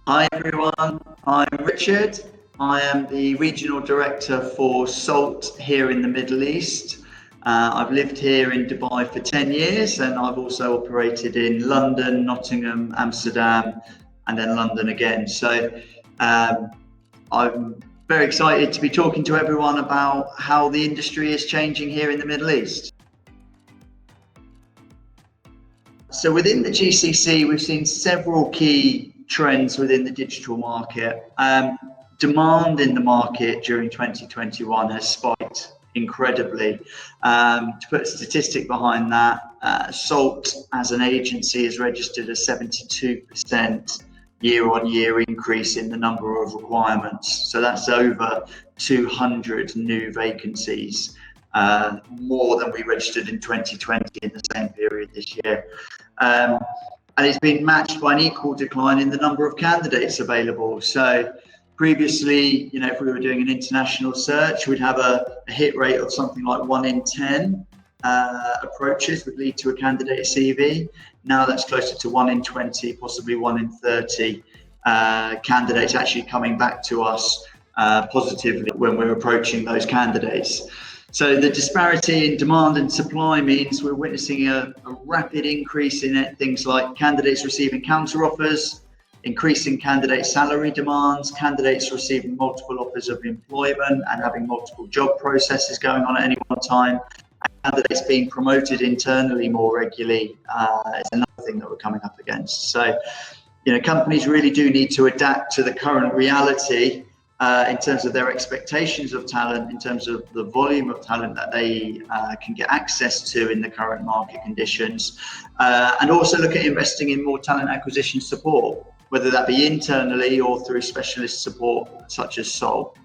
Hi everyone, I'm Richard. I am the Regional Director for SALT here in the Middle East. I've lived here in Dubai for 10 years and I've also operated in London, Nottingham, Amsterdam and then London again. So I'm very excited to be talking to everyone about how the industry is changing here in the Middle East. So within the GCC, we've seen several key trends within the digital market. Demand in the market during 2021 has spiked incredibly. To put a statistic behind that, SALT as an agency has registered a 72% year-on-year increase in the number of requirements. So that's over 200 new vacancies, more than we registered in 2020 in the same period this year. And it's been matched by an equal decline in the number of candidates available. So previously, if we were doing an international search, we'd have a hit rate of something like 1 in 10 approaches would lead to a candidate CV. Now that's closer to 1 in 20, possibly 1 in 30 candidates actually coming back to us positively when we're approaching those candidates. So the disparity in demand and supply means we're witnessing a rapid increase in things like candidates receiving counter offers, increasing candidate salary demands, candidates receiving multiple offers of employment and having multiple job processes going on at any one time, and candidates being promoted internally more regularly is another thing that we're coming up against. So, companies really do need to adapt to the current reality in terms of their expectations of talent, in terms of the volume of talent that they can get access to in the current market conditions, and also look at investing in more talent acquisition support, whether that be internally or through specialist support such as SALT.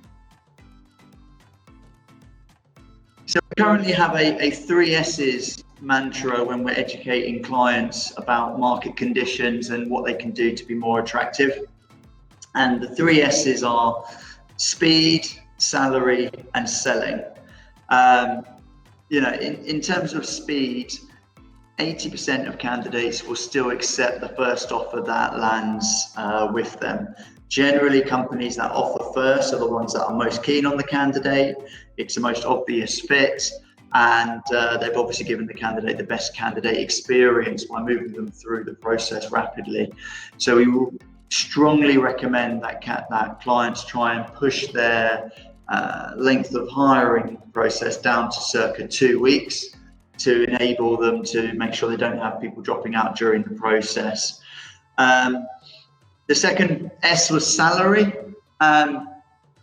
So we currently have a 3 S's mantra when we're educating clients about market conditions and what they can do to be more attractive. And the 3 S's are speed, salary, and selling. In terms of speed, 80% of candidates will still accept the first offer that lands with them. Generally, companies that offer first are the ones that are most keen on the candidate. It's the most obvious fit, and they've obviously given the candidate the best candidate experience by moving them through the process rapidly. So we will strongly recommend that clients try and push their length of hiring process down to circa 2 weeks to enable them to make sure they don't have people dropping out during the process. The second S was salary.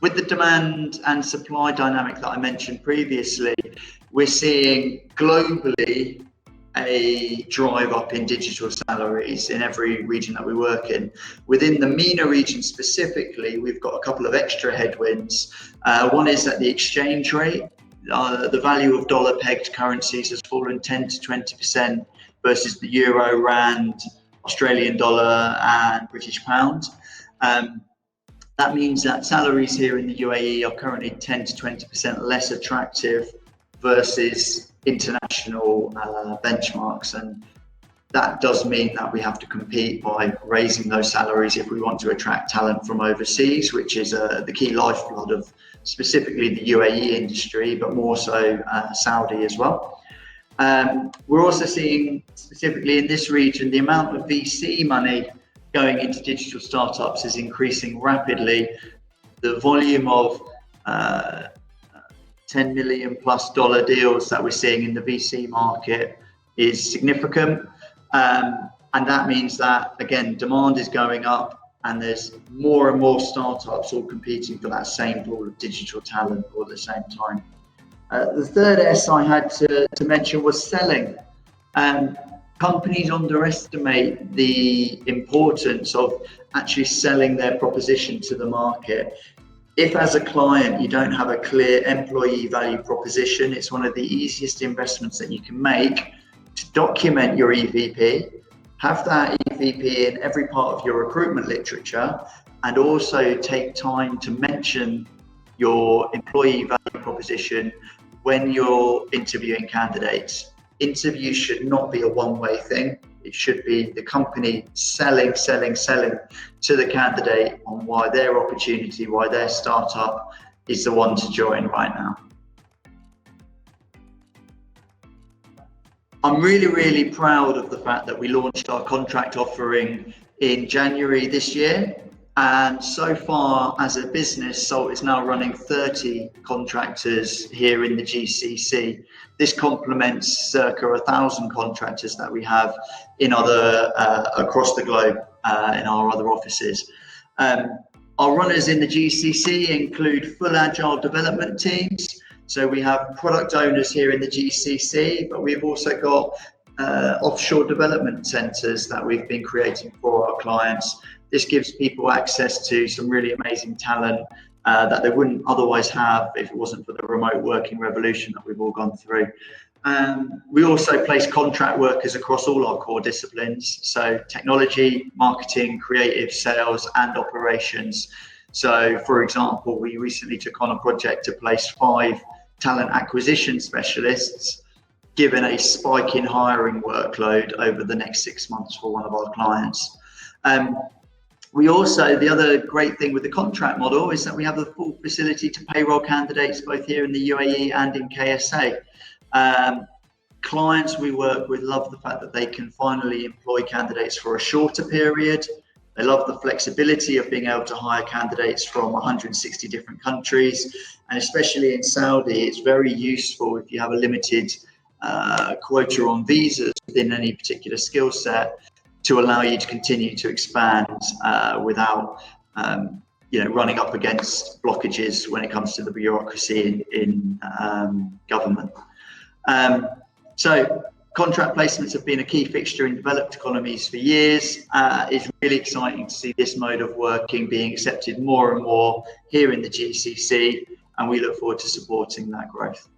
With the demand and supply dynamic that I mentioned previously, we're seeing globally a drive up in digital salaries in every region that we work in. Within the MENA region specifically, we've got a couple of extra headwinds. One is that the exchange rate, the value of dollar pegged currencies has fallen 10 to 20% versus the euro, rand, Australian dollar and British pound. That means that salaries here in the UAE are currently 10 to 20% less attractive versus international benchmarks, and that does mean that we have to compete by raising those salaries if we want to attract talent from overseas, which is the key lifeblood of specifically the UAE industry, but more so Saudi as well. We're also seeing specifically in this region the amount of VC money going into digital startups is increasing rapidly. The volume of $10 million plus deals that we're seeing in the VC market is significant. And that means that, again, demand is going up and there's more and more startups all competing for that same pool of digital talent all at the same time. The third S I had to mention was selling. Companies underestimate the importance of actually selling their proposition to the market. If as a client you don't have a clear employee value proposition, it's one of the easiest investments that you can make to document your EVP, have that EVP in every part of your recruitment literature, and also take time to mention your employee value proposition when you're interviewing candidates. Interviews should not be a one-way thing. It should be the company selling to the candidate on why their opportunity, why their startup is the one to join right now. I'm really proud of the fact that we launched our contract offering in January this year. And so far as a business, Salt is now running 30 contractors here in the GCC. This complements circa 1,000 contractors that we have in other across the globe in our other offices. Our runners in the GCC include full agile development teams. So we have product owners here in the GCC, but we've also got offshore development centres that we've been creating for our clients. This gives people access to some really amazing talent that they wouldn't otherwise have if it wasn't for the remote working revolution that we've all gone through. We also place contract workers across all our core disciplines, so technology, marketing, creative, sales, and operations. So, for example, we recently took on a project to place 5 talent acquisition specialists, given a spike in hiring workload over the next 6 months for one of our clients. We also, the other great thing with the contract model is that we have the full facility to payroll candidates both here in the UAE and in KSA. Clients we work with love the fact that they can finally employ candidates for a shorter period. They love the flexibility of being able to hire candidates from 160 different countries. And especially in Saudi, it's very useful if you have a limited quota on visas within any particular skill set to allow you to continue to expand without running up against blockages when it comes to the bureaucracy in government. So contract placements have been a key fixture in developed economies for years. It's really exciting to see this mode of working being accepted more and more here in the GCC, and we look forward to supporting that growth.